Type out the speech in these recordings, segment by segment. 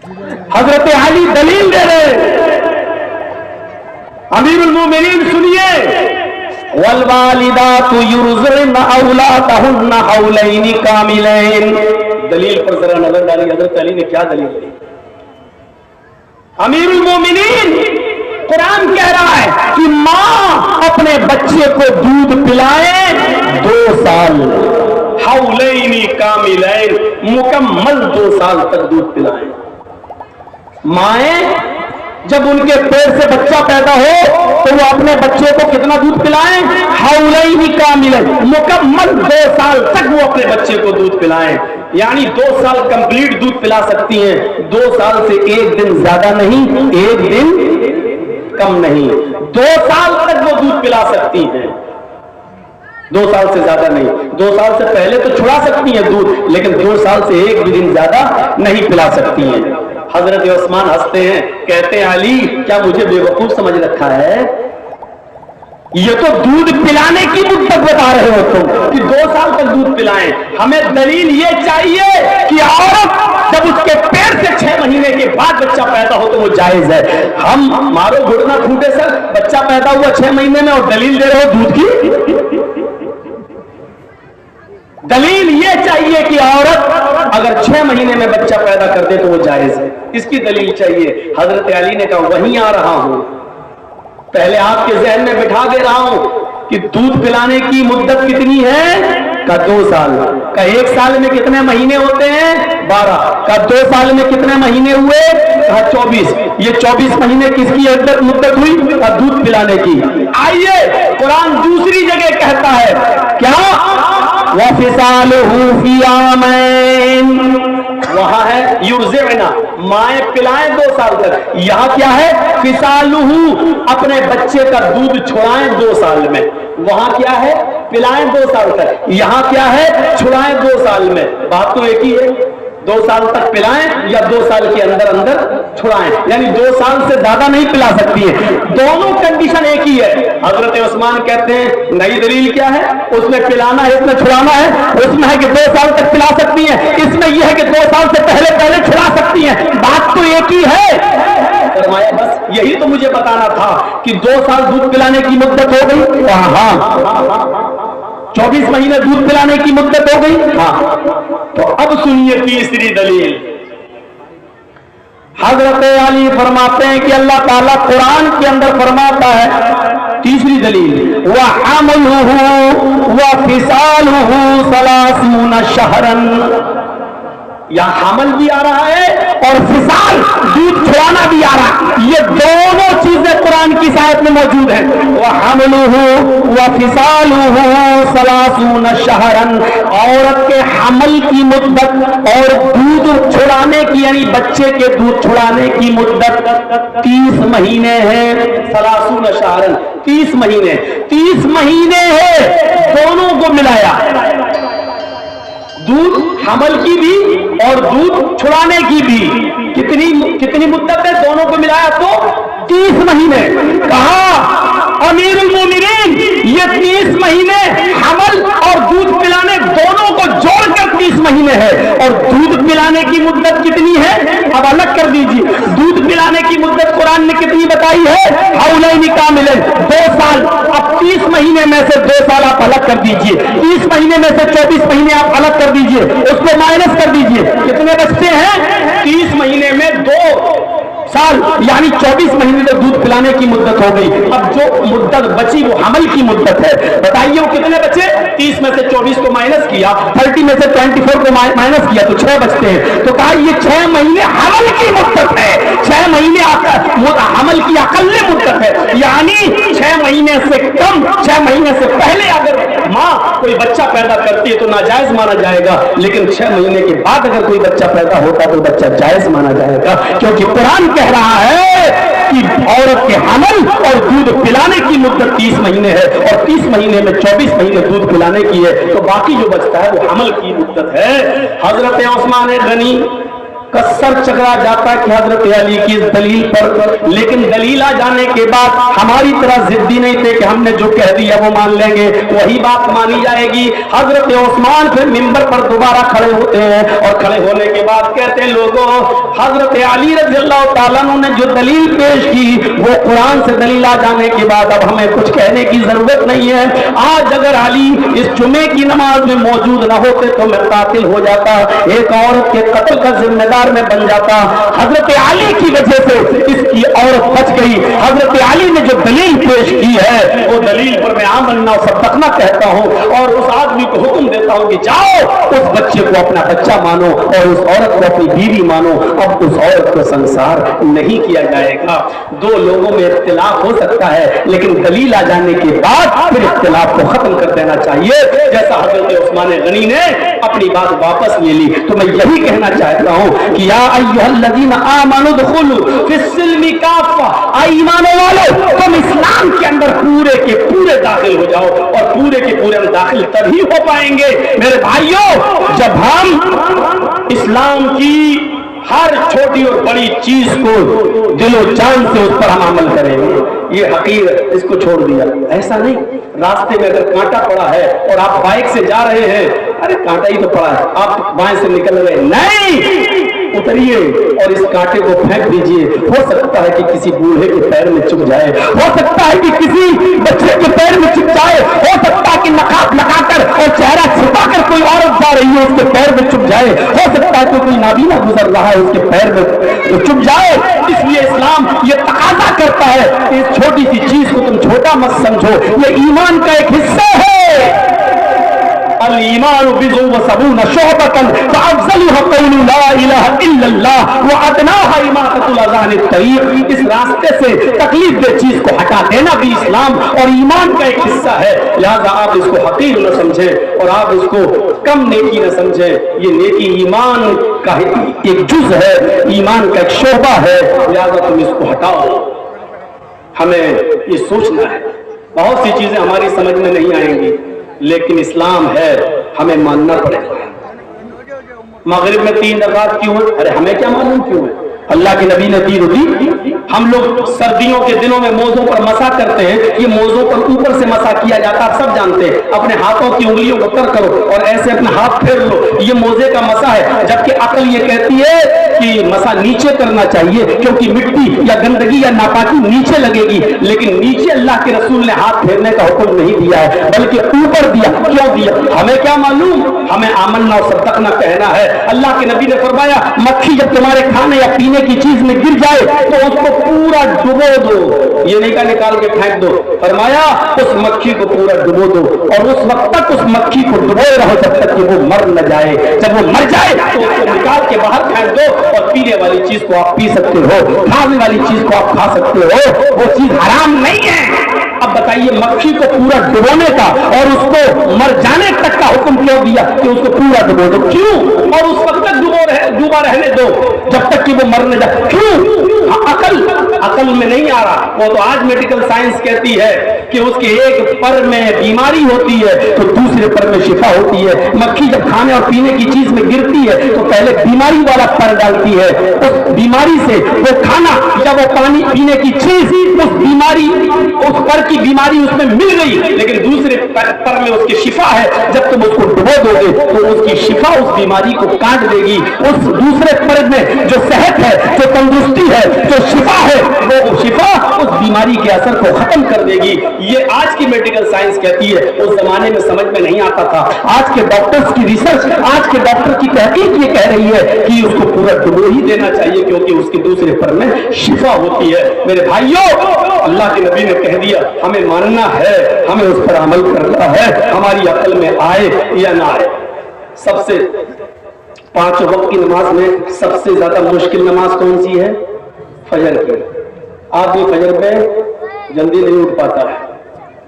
حضرت علی دلیل دے رہے، امیر المومنین سنیے، والوالدات یرضعن اولادہن حولین کاملین، دلیل پر ذرا نظر ڈالی، حضرت علی نے کیا دلیل دی؟ امیر المومنین قرآن کہہ رہا ہے کہ ماں اپنے بچے کو دودھ پلائے 2 سال، حولین کاملین، مکمل 2 سال تک دودھ پلائیں۔ مائیں جب ان کے پیٹ سے بچہ پیدا ہو تو وہ اپنے بچے کو کتنا دودھ پلائیں؟ حولین کاملین، مکمل 2 سال تک وہ اپنے بچے کو دودھ پلائیں، یعنی 2 سال کمپلیٹ دودھ پلا سکتی ہیں، 2 سال سے 1 دن زیادہ نہیں، 1 دن کم نہیں، 2 سال تک وہ دودھ پلا سکتی ہیں، 2 سال سے زیادہ نہیں، 2 سال سے پہلے تو چھڑا سکتی ہیں دودھ، لیکن 2 سال سے 1 بھی دن زیادہ نہیں پلا سکتی ہیں۔ حضرت عثمان ہنستے ہیں، کہتے ہیں علی کیا مجھے بے وقوف سمجھ رکھا ہے؟ یہ تو دودھ پلانے کی مدت بتا رہے ہو تم کہ 2 سال تک دودھ پلائیں، ہمیں دلیل یہ چاہیے کہ عورت جب اس کے پیٹ سے 6 مہینے کے بعد بچہ پیدا ہو تو وہ جائز ہے۔ ہم مارو گھٹنا پھوٹے سر، بچہ پیدا ہوا 6 مہینے میں اور دلیل دے رہے ہو دودھ کی؟ دلیل یہ چاہیے کہ عورت اگر 6 مہینے میں بچہ پیدا کر دے تو وہ جائز ہے، اس کی دلیل چاہیے۔ حضرت علی نے کہا وہیں آ رہا ہوں، پہلے آپ کے ذہن میں بٹھا دے رہا ہوں کہ دودھ پلانے کی مدت کتنی ہے؟ کا 2 سال، کا 1 سال میں کتنے مہینے ہوتے ہیں؟ 12، کا 2 سال میں کتنے مہینے ہوئے؟ کہا 24، یہ 24 مہینے کس کی مدت ہوئی؟ کا دودھ پلانے کی۔ آئیے قرآن دوسری جگہ کہتا ہے کیا؟ وَفِصَالُهُ فِي عَامَيْنِ، وہاں ہے یرضعنا، مائیں پلائیں 2 سال تک، یہاں کیا ہے؟ فِصَالُهُ، اپنے بچے کا دودھ چھڑائیں 2 سال میں، وہاں کیا ہے؟ پلائیں 2 سال تک، یہاں کیا ہے؟ چھڑائیں 2 سال میں، بات تو ایک ہی ہے، 2 سال تک پلائیں یا 2 سال کے اندر اندر چھڑائیں، یعنی 2 سال سے زیادہ نہیں پلا سکتی ہے، دونوں کنڈیشن ایک ہی ہے۔ حضرت عثمان کہتے ہیں نئی دلیل کیا ہے؟ اس میں پلانا ہے، اس میں چھڑانا ہے، اس میں ہے کہ 2 سال تک پلا سکتی ہیں، اس میں یہ ہے کہ 2 سال سے پہلے چھڑا سکتی ہیں، بات تو ایک ہی ہے۔ فرمایا بس یہی تو مجھے بتانا تھا کہ 2 سال دودھ پلانے کی مدت ہو گئی، ہاں 24 مہینے دودھ پلانے کی مدت ہو گئی، ہاں۔ تو اب سنیے تیسری دلیل، حضرت علی فرماتے ہیں کہ اللہ تعالیٰ قرآن کے اندر فرماتا ہے، تیسری دلیل، وَحَمْلُهُ وَفِصَالُهُ 30 شَهْرًا، یہاں حمل بھی آ رہا ہے اور فصال دودھ چھڑانا بھی آ رہا ہے، یہ دونوں چیزیں قرآن کی آیت میں موجود ہیں۔ وَحَمْلُهُ وَفِصَالُهُ 30 شَهْرًا، عورت کے حمل کی مدت اور دودھ چھڑانے کی یعنی بچے کے دودھ چھڑانے کی مدت 30 مہینے ہے، 30 شہرن، 30 مہینے، 30 مہینے ہے، دونوں کو ملایا، دودھ حمل کی بھی اور دودھ چھڑانے کی بھی، کتنی مدت ہے؟ دونوں کو ملایا تو 30 مہینے۔ کہا امیر المومنین یہ 30 مہینے حمل اور دودھ پلانے دونوں کو جوڑ کر 30 مہینے ہے، اور دودھ پلانے کی مدت کتنی ہے؟ اب الگ کر دیجیے، دودھ پلانے کی مدت قرآن نے کتنی بتائی ہے؟ حولین کاملین، 2 سال۔ اب 30 مہینے میں سے 2 سال آپ الگ کر دیجیے، 30 مہینے میں سے 24 مہینے آپ الگ کر دیجیے، اس کو مائنس کر دیجیے، کتنے بچتے ہیں؟ 30 مہینے میں 2 سال یعنی 24 مہینے تک دودھ پلانے کی مدت ہو گئی۔ اب جو مدت بچی وہ حمل کی مدت ہے، بتائیے وہ کتنے بچے؟ 30 میں سے 24 کو مائنس کیا، 30 میں سے 24 کو مائنس کیا تو 6 بچتے ہیں۔ تو کہا یہ 6 مہینے حمل کی مدت ہے، 6 مہینے حمل کی اقل مدت ہے، یعنی 6 مہینے سے کم، 6 مہینے سے پہلے اگر ماں کوئی بچہ پیدا کرتی ہے تو ناجائز مانا جائے گا، لیکن 6 مہینے کے بعد اگر کوئی بچہ پیدا ہوتا تو بچہ جائز مانا جائے گا، کیونکہ قرآن کہہ رہا ہے کہ عورت کے حمل اور دودھ پلانے کی مدت 30 مہینے ہے، اور 30 مہینے میں 24 مہینے دودھ پلانے کی ہے، تو باقی جو بچتا ہے وہ حمل کی مدت ہے۔ حضرت عثمان غنی का सर चकरा जाता है कि हजरत अली की इस दलील पर, लेकिन दलील आ जाने के बाद हमारी तरह जिद्दी नहीं थे कि हमने जो कह दिया वो मान लेंगे, वही बात मानी जाएगी। हजरत उस्मान फिर मिंबर पर दोबारा खड़े होते हैं और खड़े होने के बाद कहते हैं, लोगों, हजरत अली रज़ियल्लाहु ताला अन्हु ने जो दलील पेश की वो कुरान से दलील आ जाने के बाद अब हमें कुछ कहने की जरूरत नहीं है। आज अगर अली इस जुमे की नमाज में मौजूद न होते तो मैं कातिल हो जाता, एक औरत के कत्ल का जिम्मेदार में बन जाता। हजरत अली की वजह से इसकी औरत बच गई। हजरत अली ने जो दलील पेश की है वो दलील पर मैं आमन्ना सद्दक़ना कहता हूँ और उस आदमी को हुक्म देता हूँ कि जाओ उस बच्चे को अपना बच्चा मानो और उस औरत को अपनी बीवी मानो। अब उस औरत को संसार नहीं किया जाएगा। दो लोगों में इख्तिलाफ हो सकता है, लेकिन दलील आ जाने के बाद फिर इख्तिलाफ को खत्म कर देना चाहिए, जैसा हजरत उस्मान गनी ने अपनी बात वापस ले ली। तो मैं यही कहना चाहता हूँ कि या अय्युहल्लज़ीना आमनू दुखुलू फिस्सिल्मि काफ़ा, ईमान वालों तुम इस्लाम के अंदर पूरे के पूरे दाखिल हो जाओ, और पूरे के पूरे दाखिल तभी हो पाएंगे मेरे भाइयों जब हम इस्लाम की हर छोटी और बड़ी चीज को दिलो जान से उस पर हम अमल करेंगे। ये हकीकत, इसको छोड़ दिया। ऐसा नहीं रास्ते में अगर कांटा पड़ा है और आप बाइक से जा रहे हैं, अरे कांटा ही तो पड़ा है, आप बाएं से निकल रहे, नहीं, उतरिए और इस कांटे को फेंक दीजिए। हो सकता है कि किसी बूढ़े के पैर में चुभ जाए, हो सकता है कि किसी बच्चे के पैर में चुभ जाए, हो सकता है कि नकाब लगाकर और चेहरा छिपाकर कोई औरत जा रही है उसके पैर में चुभ जाए, हो सकता है कि कोई नाबीना गुजर रहा है उसके पैर में चुभ जाए। इसलिए इस्लाम ये तकाजा करता है कि इस छोटी सी चीज को तुम छोटा मत समझो, ये ईमान का एक हिस्सा है। अल ईमान बिज़ुन व सबून शुअबतन फअफ़ज़लुहा क़ौलु ला इलाहा इल्लल्लाह व अदनाहा इमाततुल अज़ा अनित तरीक़। इस रास्ते से तकलीफ दे चीज को हटा देना भी इस्लाम और ईमान का एक हिस्सा है। लिहाजा आप इसको हकीर न समझें और आप इसको कम नेकी न समझें। ये नेकी ईमान का एक जुज़ है, ईमान का एक शोबा है, लिहाजा तुम इसको हटाओ। हमें ये सोचना है। बहुत सी चीजें हमारी समझ में नहीं आएंगी, लेकिन इस्लाम है, हमें मानना पड़ेगा। मगरिब में 3 रकात क्यों है? अरे हमें क्या मालूम क्यों है? अल्लाह के नबी ने दी दी। हम लोग सर्दियों के दिनों में मोज़ों पर मसा करते हैं, ये मोज़ों पर ऊपर से मसा किया जाता है, सब जानते हैं। अपने हाथों की उंगलियों को तर करो और ऐसे अपना हाथ फेर लो, ये मोज़े का मसा है। जबकि अकल ये कहती है कि मसा नीचे करना चाहिए, क्योंकि मिट्टी या गंदगी या नापाकी नीचे लगेगी। लेकिन नीचे अल्लाह के रसूल ने हाथ फेरने का हुक्म नहीं दिया है, बल्कि ऊपर दिया। क्यों दिया? हमें क्या मालूम? हमें आमन्ना और सद्दक़ना कहना है। अल्लाह के नबी ने फरमाया, मक्खी जब तुम्हारे खाने या पीने की चीज में गिर जाए तो उसको पूरा डुबो दो, ये नहीं का निकाल के फेंक दो। फरमाया उस मक्खी को पूरा डुबो दो और उस वक्त तक उस मक्खी को डुबोए रहो जब तक कि वो मर न जाए। जब वो मर जाए तो उसको निकाल के बाहर फेंक दो और पीने वाली चीज को आप पी सकते हो, खाने वाली चीज को आप खा सकते हो, वो चीज हराम नहीं है। अब बताइए, मक्खी को पूरा डुबोने का और उसको मर जाने तक का हुक्म क्यों दिया कि उसको पूरा डुबो दो? क्यों? और उस वक्त तक डूबा रहने दो जब तक कि वो मर न जाए। क्यों? अकल में नहीं आ रहा। वो तो आज मेडिकल साइंस कहती है कि उसके एक पर में बीमारी होती है तो दूसरे पर में शिफा होती है। मक्खी जब खाने और पीने की चीज में गिरती है तो पहले बीमारी वाला पर डालती है, उस बीमारी से वो खाना या वो पानी पीने की चीज उस बीमारी, उस पर की बीमारी उसमें मिल गई, लेकिन दूसरे पर में उसकी शिफा है। जब तुम उसको डुबो दोगे तो उसकी शिफा उस बीमारी को काट देगी। उस दूसरे पर में जो सेहत है, जो तंदुरुस्ती है, जो शिफा है, वो शिफा उस बीमारी के असर को खत्म कर देगी। ये आज की मेडिकल साइंस कहती है, उस जमाने में समझ में नहीं आता था। आज के डॉक्टर्स की रिसर्च, आज के डॉक्टर की तहकीक ये कह रही है कि उसको पूरा डुबो ही देना चाहिए, क्योंकि उसके दूसरे पर में शिफा होती है। मेरे भाइयों, अल्लाह के नबी ने कह दिया, हमें मानना है, हमें उस पर अमल करना है, हमारी अकल में आए या ना आए। सबसे 5 वक्त की नमाज में सबसे ज्यादा मुश्किल नमाज कौन सी है? फजर की। आदमी फजर में जल्दी नहीं उठ पाता है,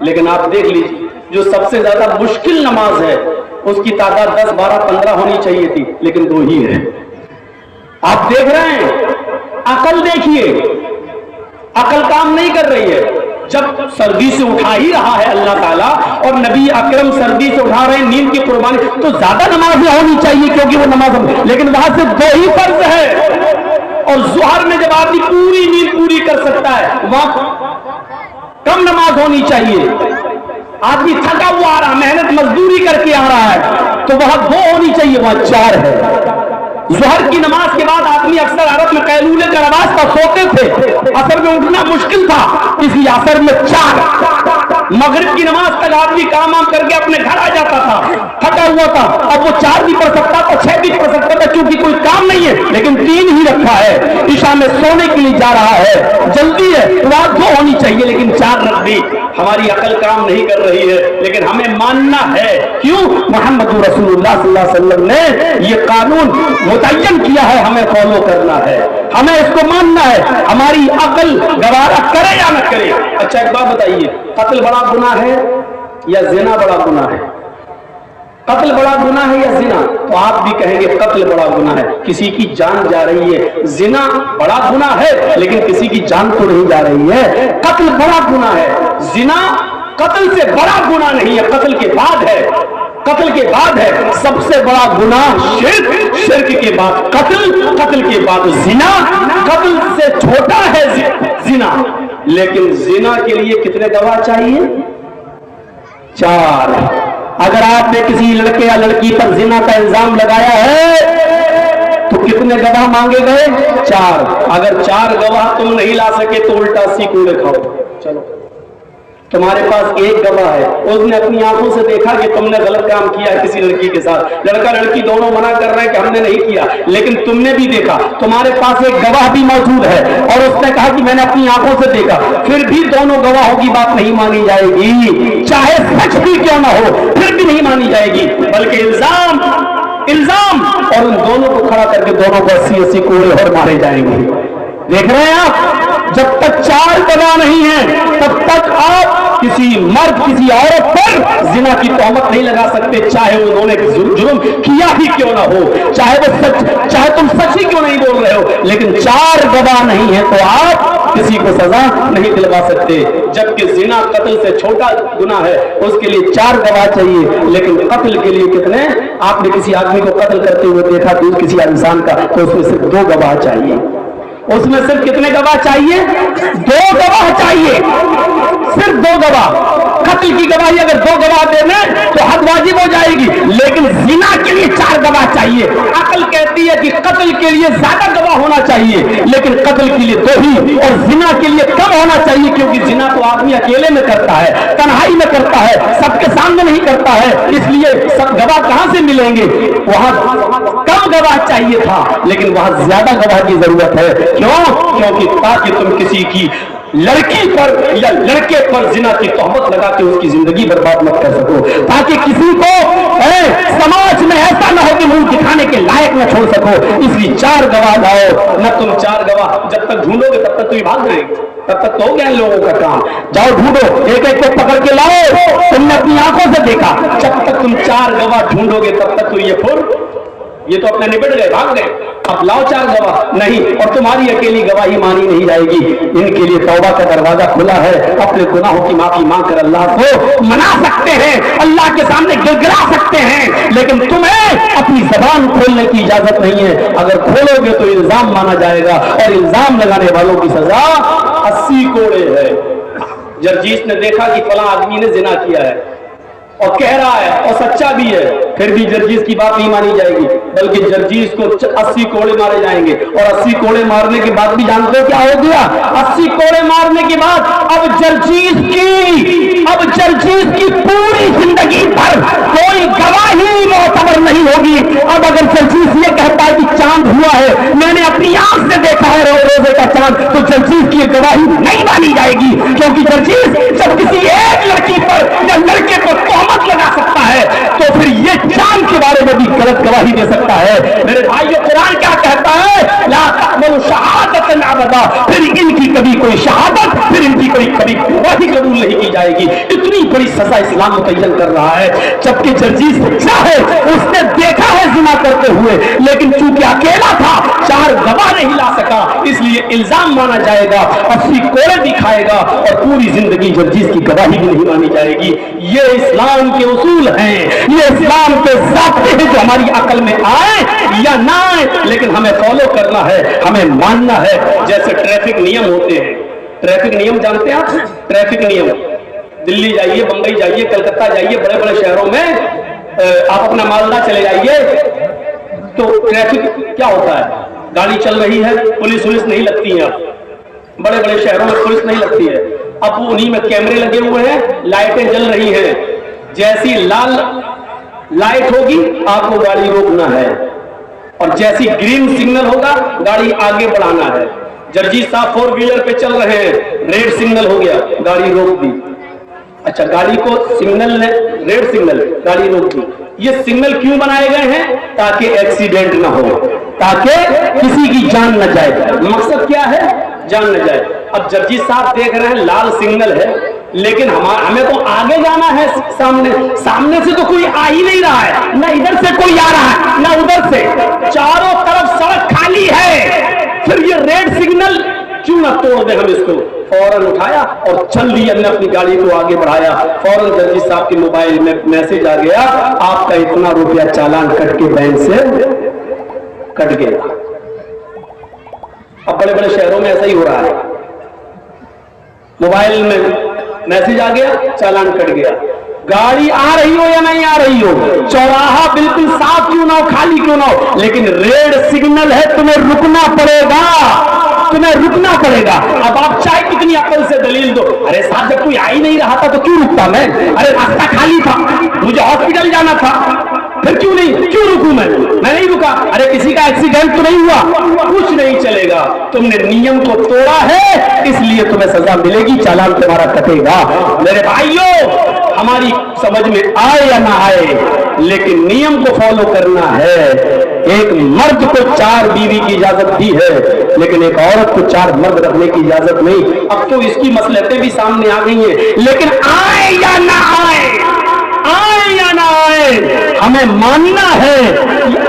लेकिन आप देख लीजिए जो सबसे ज्यादा मुश्किल नमाज है उसकी तादाद 10, 12, 15 होनी चाहिए थी, लेकिन 2 ही है। आप देख रहे हैं, अकल देखिए, अकल काम नहीं कर रही है। जब सर्दी से उठा ही रहा है अल्लाह ताला और नबी अकरम सर्दी से उठा रहे हैं, नींद की कुर्बानी, तो ज्यादा नमाजें होनी चाहिए क्योंकि वो नमाज, लेकिन वहां से 2 ही फर्ज है। और जुहर में जब आदमी पूरी नींद पूरी कर सकता है, वहां कम नमाज होनी चाहिए। आदमी थका हुआ आ रहा, मेहनत मजदूरी करके आ रहा है, तो वहां 2 होनी चाहिए, वहां 4 है। ज़ोहर की नमाज के बाद आदमी अक्सर अरब में कैलूले का नमाज था, सोते थे, असर में उठना मुश्किल था, इसलिए असर में 4। मगरिब की नमाज तक आदमी काम वाम करके अपने घर आ जाता था, थका हुआ था, अब वो 4 भी पढ़ सकता था, 6 भी पढ़ सकता था, क्योंकि कोई काम नहीं है, लेकिन 3 ही रखा है। ईशा में सोने के लिए जा रहा है, जल्दी है, तो वहां 2 होनी चाहिए, लेकिन 4 रख दी। हमारी अकल काम नहीं कर रही है, लेकिन हमें मानना है। क्यों? मोहम्मद रसूलुल्लाह सल्लल्लाहु अलैहि वसल्लम ने ये कानून मुतय्यन किया है, हमें फॉलो करना है, हमें इसको मानना है, हमारी अकल गवारा करे या न करे। अच्छा एक बात बताइए, कत्ल बड़ा गुनाह है या जिना बड़ा गुनाह है? कत्ल बड़ा गुनाह है या जिना? तो आप भी कहेंगे कत्ल बड़ा गुनाह है, किसी की जान जा रही है। जिना बड़ा गुनाह है, लेकिन किसी की जान तो नहीं जा रही है। कत्ल बड़ा गुनाह है, जिना कत्ल से बड़ा गुनाह नहीं है, कत्ल के बाद है, कत्ल के बाद है। सबसे बड़ा गुनाह शिर्क, शिर्क के बाद कत्ल, कत्ल के बाद जिना, कत्ल से छोटा है जिना। लेकिन जिना के लिए कितने गवाह चाहिए? 4। अगर आपने किसी लड़के या लड़की पर जिना का इल्जाम लगाया है तो कितने गवाह मांगे गए? 4। अगर 4 गवाह तुम नहीं ला सके तो उल्टा सीकूड़े खाओ। चलो, तुम्हारे पास 1 गवाह है, उसने अपनी आंखों से देखा कि तुमने गलत काम किया है किसी लड़की के साथ, लड़का लड़की दोनों मना कर रहे हैं कि हमने नहीं किया, लेकिन तुमने भी देखा, तुम्हारे पास 1 गवाह भी मौजूद है और उसने कहा कि मैंने अपनी आंखों से देखा, फिर भी दोनों गवाहों की बात नहीं मानी जाएगी, चाहे सच भी क्यों ना हो, फिर भी नहीं मानी जाएगी, बल्कि इल्जाम, इल्जाम, और उन दोनों को खड़ा करके दोनों को 80-80 कोड़े और मारे जाएंगे। देख रहे हैं आप? जब तक 4 गवाह नहीं है तब तक आप किसी मर्द, किसी औरत पर जिना की तोहमत नहीं लगा सकते, चाहे उन्होंने जुर्म किया ही क्यों ना हो, चाहे वो सच, चाहे तुम सच ही क्यों नहीं बोल रहे हो, लेकिन 4 गवाह नहीं है तो आप किसी को सजा नहीं दिलवा सकते। जबकि जिना कत्ल से छोटा गुनाह है, उसके लिए 4 गवाह चाहिए, लेकिन कत्ल के लिए कितने? आपने किसी आदमी को कत्ल करते हुए देखा किसी इंसान का, तो उसमें सिर्फ 2 गवाह चाहिए। उसमें सिर्फ कितने गवाह चाहिए? 2 गवाह चाहिए, सिर्फ 2 गवाह। कत्ल की गवाही अगर 2 गवाह देने तो हद वाजिब हो जाएगी, लेकिन जिना के लिए 4 गवाह चाहिए। अकल कहती है कि कत्ल के लिए ज्यादा गवाह होना चाहिए, लेकिन कत्ल के लिए 2 ही, और जिना के लिए कम होना चाहिए, क्योंकि जिना तो आदमी अकेले में करता है, तन्हाई में करता है, सबके सामने नहीं करता है, इसलिए सब गवाह कहां से मिलेंगे? वहां कम गवाह चाहिए था, लेकिन वहां ज्यादा गवाह की जरूरत है। क्यों? क्योंकि ताकि तुम किसी की लड़की पर या लड़के पर जिना की तोहमत लगा के उसकी जिंदगी बर्बाद मत कर सको, ताकि किसी को समाज में ऐसा न हो कि मुंह दिखाने के लायक न छोड़ सको। इसलिए 4 गवाह लाओ। न तुम 4 गवाह जब तक ढूंढोगे तब तक तुम भाग जाएंगे, तब तक तो हो गया लोगों का काम। जाओ ढूंढो, एक एक को पकड़ के लाओ, तुमने अपनी आंखों से देखा। जब तक तुम 4 गवाह ढूंढोगे तब तक तो ये तो अपने निपट गए, भाग गए। अब लाओ 4 गवाह नहीं, और तुम्हारी अकेली गवाही मानी नहीं जाएगी। इनके लिए तौबा का दरवाजा खुला है, अपने गुनाहों की माफी मांग कर अल्लाह को मना सकते हैं, अल्लाह के सामने गिड़गिड़ा सकते हैं, लेकिन तुम्हें अपनी जबान खोलने की इजाजत नहीं है। अगर खोलोगे तो इल्जाम माना जाएगा, और इल्जाम लगाने वालों की सजा 80 कोड़े है। जर्जीस ने देखा कि फला आदमी ने जिना किया है और कह रहा है और सच्चा भी है, फिर भी जर्जीस की बात नहीं मानी जाएगी, बल्कि जर्जीस को 80 कोड़े मारे जाएंगे। और 80 कोड़े मारने के बाद भी जानते हो क्या हो गया? 80 कोड़े मारने के बाद अब जर्जीस की पूरी जिंदगी भर कोई गवाही मोतबर नहीं होगी। अब अगर जर्जीस ये कहता है कि चांद हुआ है, मैंने अपनी आंख से देखा है रोजे का चांद, तो जर्जीस की गवाही नहीं मानी जाएगी, क्योंकि जर्जीस जब किसी एक लड़की पर या लड़के पर तोहमत लगा सकता है, तो फिर ये चांद के बारे में भी गलत गवाही दे सकता है। मेरे भाइयों, कुरान क्या कहता है? ला तक़बलु शहादतन अबदा, फिर इनकी कभी कोई शहादत, फिर इनकी कोई कभी गवाही कबूल नहीं की जाएगी। इतनी बड़ी सजा इस्लाम मुतय्यन कर रहा है, जबकि जर्जीस सच्चा है, उसने देखा है जिना करते हुए, लेकिन चूंकि अकेला था, 4 गवाह नहीं ला सका, इसलिए इल्जाम माना जाएगा, 80 कोड़े दिखाएगा और पूरी जिंदगी जर्जीस की गवाही भी नहीं मानी जाएगी। ये इस्लाम के उसूल हैं, ये इस्लाम के ज़ाब्ते हैं जो हमारी अकल में आए या ना आए, लेकिन हमें फॉलो करना है, हमें मानना है। जैसे ट्रैफिक नियम होते हैं, ट्रैफिक नियम जानते हैं आप? ट्रैफिक नियम, दिल्ली जाइए, बंबई जाइए, कलकत्ता जाइए, बड़े बड़े शहरों में आप अपना मालदा चले जाइए तो ट्रैफिक क्या होता है, गाड़ी चल रही है, पुलिस नहीं लगती है। बड़े बड़े शहरों में पुलिस नहीं लगती है, अब उन्हीं में कैमरे लगे हुए हैं, लाइटें जल रही हैं। जैसी लाल लाइट होगी आपको गाड़ी रोकना है, और जैसी ग्रीन सिग्नल होगा गाड़ी आगे बढ़ाना है। जर्जीस साहब 4 व्हीलर पे चल रहे हैं, रेड सिग्नल हो गया, गाड़ी रोक दी। अच्छा, गाड़ी को सिग्नल ने, रेड सिग्नल, गाड़ी रोक दी। ये सिग्नल क्यों बनाए गए हैं? ताकि एक्सीडेंट ना हो, ताकि किसी की जान न जाए। मकसद क्या है? जान न जाए। अब जर्जीस साहब देख रहे हैं लाल सिग्नल है, लेकिन हमें तो आगे जाना है, सामने से तो कोई आ ही नहीं रहा है, ना इधर से कोई आ रहा है ना उधर से, चारों तरफ सड़क खाली है। फिर ये रेड सिग्नल क्यों ना तोड़ दे हम इसको। फौरन उठाया और चल दी, हमने अपनी गाड़ी को आगे बढ़ाया। फौरन जर्जीस साहब के मोबाइल में मैसेज आ गया, आपका इतना रुपया चालान कट के बैंक से कट गया। अब बड़े बड़े शहरों में ऐसा ही हो रहा है, मोबाइल में मैसेज आ गया, चालान कट गया। गाड़ी आ रही हो या नहीं आ रही हो, चौराहा बिल्कुल साफ क्यों ना हो, खाली क्यों ना हो, लेकिन रेड सिग्नल है, तुम्हें रुकना पड़ेगा, तुम्हें रुकना पड़ेगा। अब आप चाहे कितनी अकल से दलील दो, अरे साहब जब कोई आ ही नहीं रहा था तो क्यों रुकता मैं, अरे रास्ता खाली था, मुझे हॉस्पिटल जाना था, फिर क्यों रुकूं मैं नहीं रुका। अरे किसी का एक्सीडेंट तो नहीं हुआ, कुछ नहीं चलेगा, तुमने नियम को तोड़ा है, इसलिए तुम्हें सजा मिलेगी, चालान तुम्हारा कटेगा। मेरे भाइयों, हमारी समझ में आए या ना आए, लेकिन नियम को फॉलो करना है। एक मर्द को 4 बीवी की इजाजत दी है, लेकिन एक औरत को 4 मर्द रखने की इजाजत नहीं। अब तो इसकी मसलहतें भी सामने आ गई हैं, लेकिन आए या ना आए, आए या ना आए, हमें मानना है।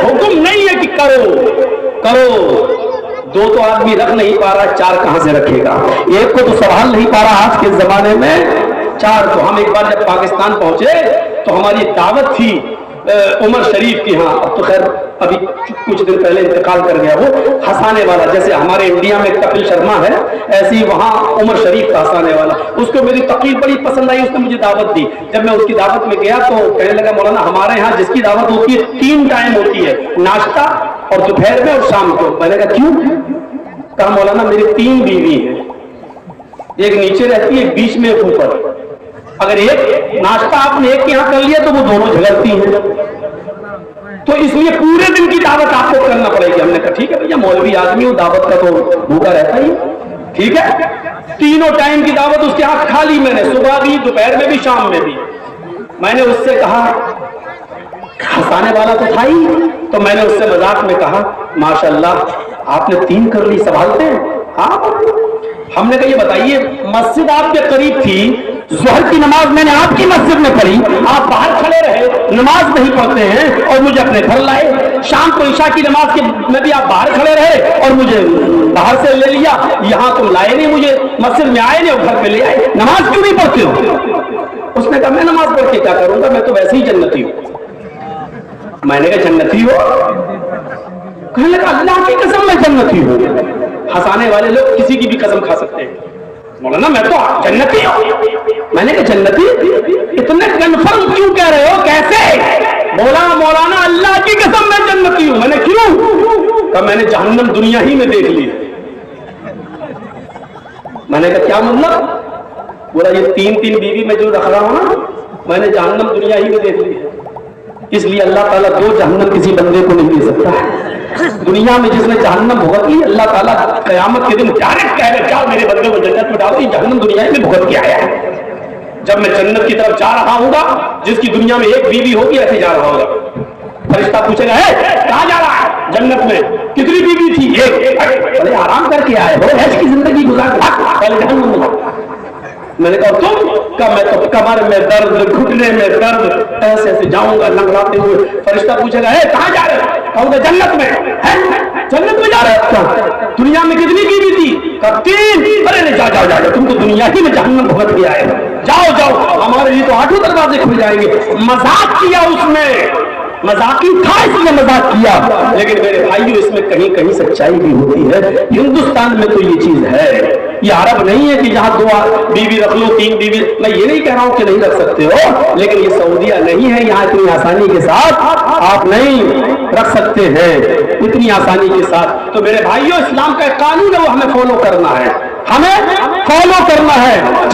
हुक्म नहीं है कि करो। 2 तो आदमी रख नहीं पा रहा, 4 कहां से रखेगा? एक को तो संभाल नहीं पा रहा आज के जमाने में, 4 को। हम एक बार जब पाकिस्तान पहुंचे तो हमारी दावत थी उमर शरीफ की। हाँ, अब तो खैर अभी कुछ दिन पहले इंतकाल कर गया वो, हंसाने वाला। जैसे हमारे इंडिया में कपिल शर्मा है, ऐसे ही वहाँ उमर शरीफ का हंसाने वाला। उसको मेरी तकरीर बड़ी पसंद आई, उसने मुझे दावत दी। जब मैं उसकी दावत में गया तो कहने लगा, मौलाना हमारे यहाँ जिसकी दावत होती है 3 टाइम होती है, नाश्ता और दोपहर में और शाम को। मैंने कहा क्यों? कहा मौलाना मेरी 3 बीवी है, एक नीचे रहती है, बीच में, एक ऊपर। अगर एक नाश्ता आपने एक के यहाँ कर लिया तो वो दोनों झगड़ती हैं, तो इसलिए पूरे दिन की दावत आपको करना पड़ेगी। हमने कहा ठीक है भैया, मौलवी आदमी हो, दावत का तो भूखा रहता ही, ठीक है। 3 टाइम की दावत उसके यहाँ खा ली मैंने, सुबह भी, दोपहर में भी, शाम में भी। मैंने उससे कहा, हंसाने वाला तो था ही, तो मैंने उससे मजाक में कहा, माशाल्लाह आपने 3 कर ली, संभालते हैं? हाँ। हमने कहा ये बताइए, मस्जिद आपके करीब थी, ज़ोहर की नमाज मैंने आपकी मस्जिद में पढ़ी, आप बाहर खड़े रहे, नमाज नहीं पढ़ते हैं और मुझे अपने घर लाए। शाम को ईशा की नमाज के में भी आप बाहर खड़े रहे और मुझे बाहर से ले लिया, यहाँ तुम लाए नहीं, मुझे मस्जिद में आए नहीं और घर पे ले आए, नमाज क्यों नहीं पढ़ते हो? उसने कहा मैं नमाज पढ़ के क्या करूंगा, मैं तो वैसे ही जन्नती हूँ। मैंने कहा जन्नती हो? कहने लगा अल्लाह की कसम मैं जन्नती हूँ। हंसाने वाले लोग किसी की भी कसम खा सकते हैं। मौलाना मैं तो जन्नती हूँ। मैंने कहा जन्नती? इतने कन्फर्म क्यों कह रहे हो, कैसे? बोला मौलाना अल्लाह की कसम मैं जन्नती हूँ। मैंने क्यों? कहा मैंने जहन्नम दुनिया ही में देख ली। मैंने कहा क्या मतलब? बोला ये 3 बीवी में जो रख रहा हूं ना, मैंने जहन्नम दुनिया ही में देख ली है, इसलिए अल्लाह ताला 2 जहन्नम किसी बंदे को नहीं दे सकता। दुनिया में जिसने जहन्नम भुगत ली, अल्लाह ताला कयामत के दिन डायरेक्ट कहेगा जाओ मेरे बंदे को जन्नत में डालो, ये जहन्नम दुनिया में भुगत के आया है। जब मैं जन्नत की तरफ जा रहा हूँगा, जिसकी दुनिया में 1 बीवी होगी, ऐसे जा रहा होगा, फरिश्ता पूछेगा है कहाँ जा रहा है? जन्नत में। कितनी बीवी थी? 1। बोले आराम करके आए हो, ऐश की जिंदगी गुजार, पहले जहन्नम में। मैंने कहा तुम? का मैं तो कमर में दर्द, घुटने में दर्द, ऐसे ऐसे जाऊंगा लंगड़ाते हुए। फरिश्ता पूछेगा है कहाँ जा रहे हो? कहूँगा जन्नत में। है जन्नत में जा रहे हो? दुनिया में कितनी बीवी थी? तीन, अरे नहीं जा जाओ जाओ, तुम तो दुनिया ही में जहन्नम भुगत के आए, जाओ जाओ, हमारे लिए तो 8 दरवाजे खुल जाएंगे। मजाक किया उसने, मजाकी था इसने मजाक किया। लेकिन मेरे भाइयों इसमें कहीं कहीं सच्चाई भी होती है। हिंदुस्तान में तो ये चीज है, ये अरब नहीं है कि जहां 2 बीवी रख लो, 3 बीवी। मैं ये नहीं कह रहा हूं कि नहीं रख सकते हो, लेकिन ये सऊदीया नहीं है, यहाँ इतनी आसानी के साथ आप नहीं रख सकते हैं, इतनी आसानी के साथ। तो मेरे भाइयों इस्लाम का कानून है, वो हमें फॉलो करना है, हमें फॉलो करना है।